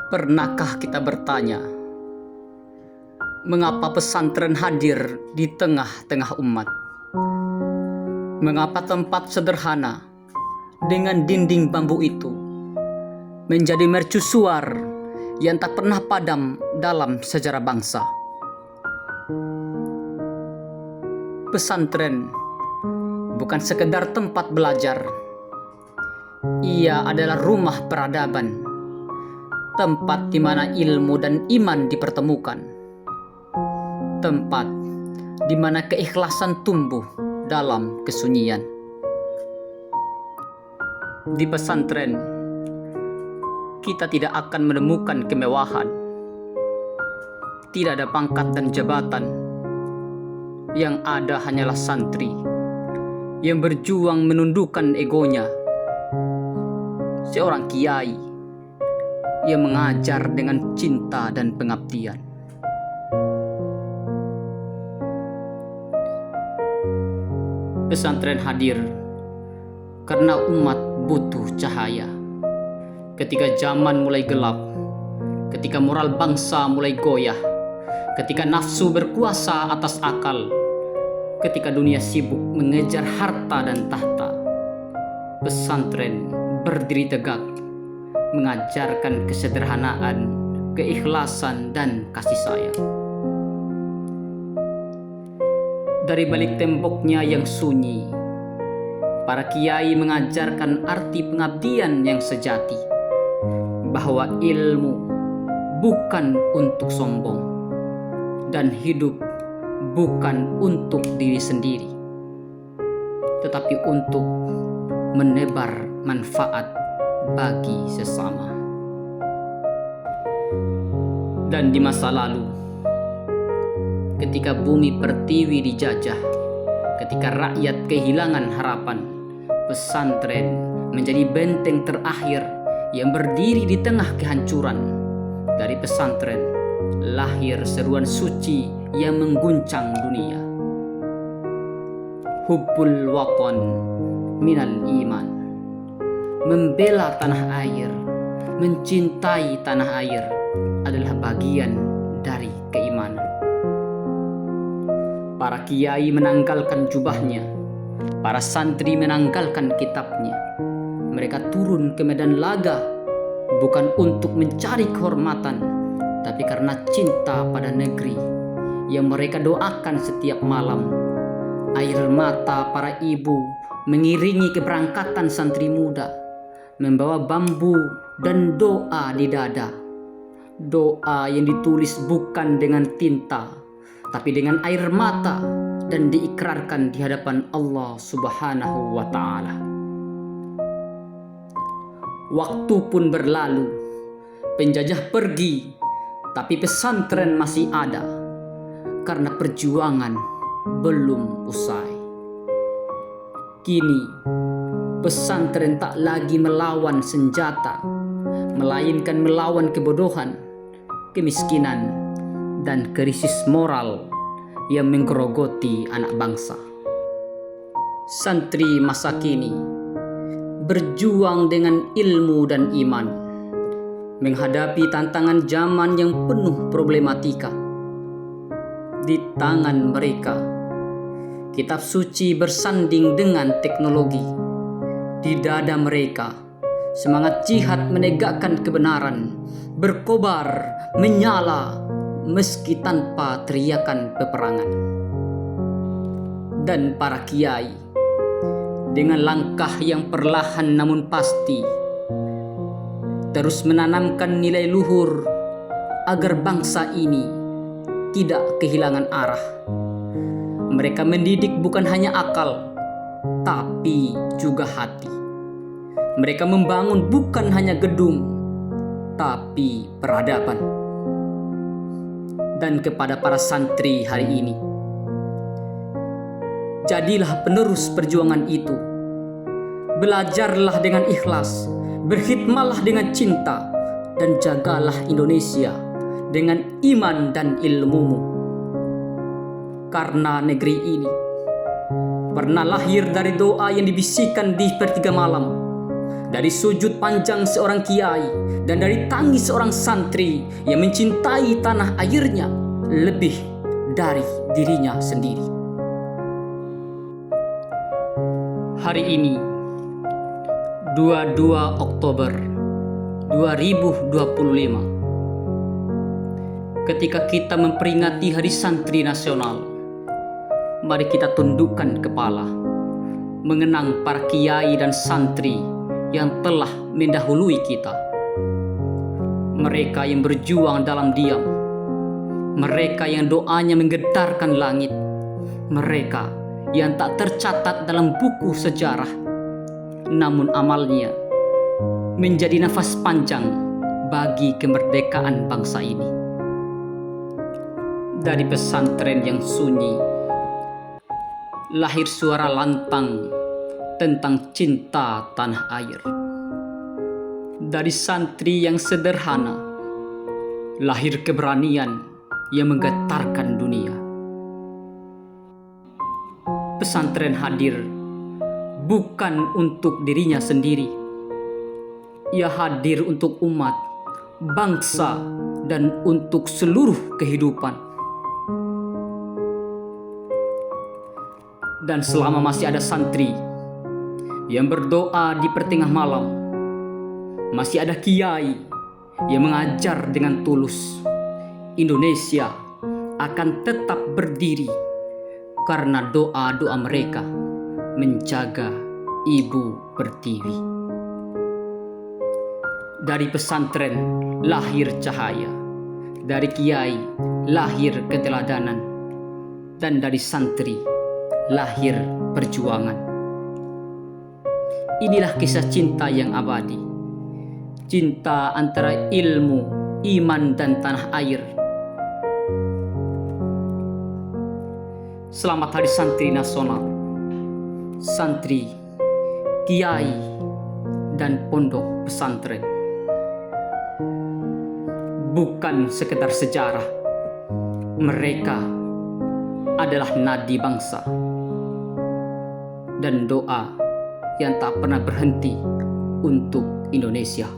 Pernahkah kita bertanya, mengapa pesantren hadir di tengah-tengah umat? Mengapa tempat sederhana dengan dinding bambu itu menjadi mercusuar yang tak pernah padam dalam sejarah bangsa? Pesantren bukan sekedar tempat belajar. Ia adalah rumah peradaban, tempat di mana ilmu dan iman dipertemukan, tempat di mana keikhlasan tumbuh dalam kesunyian. Di pesantren, kita tidak akan menemukan kemewahan. Tidak ada pangkat dan jabatan. Yang ada hanyalah santri yang berjuang menundukkan egonya. Seorang kiai yang mengajar dengan cinta dan pengabdian. Pesantren hadir karena umat butuh cahaya. Ketika zaman mulai gelap, ketika moral bangsa mulai goyah, ketika nafsu berkuasa atas akal, ketika dunia sibuk mengejar harta dan tahta, pesantren berdiri tegak, mengajarkan kesederhanaan, keikhlasan, dan kasih sayang. Dari balik temboknya yang sunyi, para kiai mengajarkan arti pengabdian yang sejati, bahwa ilmu bukan untuk sombong, dan hidup bukan untuk diri sendiri, tetapi untuk menebar manfaat bagi sesama. Dan di masa lalu, ketika bumi pertiwi dijajah, ketika rakyat kehilangan harapan, pesantren menjadi benteng terakhir yang berdiri di tengah kehancuran. Dari pesantren lahir seruan suci yang mengguncang dunia. Hubbul watan minal iman. Membela tanah air, mencintai tanah air adalah bagian dari keimanan. Para kiai menanggalkan jubahnya, para santri menanggalkan kitabnya. Mereka turun ke medan laga bukan untuk mencari kehormatan, tapi karena cinta pada negeri yang mereka doakan setiap malam. Air mata para ibu mengiringi keberangkatan santri muda, membawa bambu dan doa di dada. Doa yang ditulis bukan dengan tinta, tapi dengan air mata, dan diikrarkan di hadapan Allah Subhanahu wa Ta'ala. Waktu pun berlalu, penjajah pergi, tapi pesantren masih ada, karena perjuangan belum usai. Kini pesantren tak lagi melawan senjata, melainkan melawan kebodohan, kemiskinan, dan krisis moral yang menggerogoti anak bangsa. Santri masa kini berjuang dengan ilmu dan iman, menghadapi tantangan zaman yang penuh problematika. Di tangan mereka, kitab suci bersanding dengan teknologi. Di dada mereka, semangat jihad menegakkan kebenaran berkobar, menyala, meski tanpa teriakan peperangan. Dan para kiai, dengan langkah yang perlahan namun pasti, terus menanamkan nilai luhur agar bangsa ini tidak kehilangan arah. Mereka mendidik bukan hanya akal, tapi juga hati. Mereka membangun bukan hanya gedung, tapi peradaban. Dan kepada para santri hari ini, jadilah penerus perjuangan itu. Belajarlah dengan ikhlas, berkhidmatlah dengan cinta, dan jagalah Indonesia dengan iman dan ilmumu. Karena negeri ini pernah lahir dari doa yang dibisikkan di sepertiga malam, dari sujud panjang seorang kiai dan dari tangis seorang santri yang mencintai tanah airnya lebih dari dirinya sendiri. Hari ini 22 Oktober 2025, ketika kita memperingati Hari Santri Nasional, mari kita tundukkan kepala mengenang para kiai dan santri yang telah mendahului kita. Mereka yang berjuang dalam diam, mereka yang doanya menggetarkan langit, mereka yang tak tercatat dalam buku sejarah, namun amalnya menjadi nafas panjang bagi kemerdekaan bangsa ini. Dari pesantren yang sunyi, lahir suara lantang tentang cinta tanah air. Dari santri yang sederhana, lahir keberanian yang menggetarkan dunia. Pesantren hadir bukan untuk dirinya sendiri. Ia hadir untuk umat, bangsa, dan untuk seluruh kehidupan. Dan selama masih ada santri yang berdoa di pertengah malam, masih ada kiai yang mengajar dengan tulus, Indonesia akan tetap berdiri karena doa-doa mereka menjaga Ibu Pertiwi. Dari pesantren lahir cahaya, dari kiai lahir keteladanan, dan dari santri lahir perjuangan. Inilah kisah cinta yang abadi, cinta antara ilmu, iman, dan tanah air. Selamat Hari Santri Nasional, santri, kiai, dan pondok pesantren. Bukan sekedar sejarah, mereka adalah nadi bangsa dan doa yang tak pernah berhenti untuk Indonesia.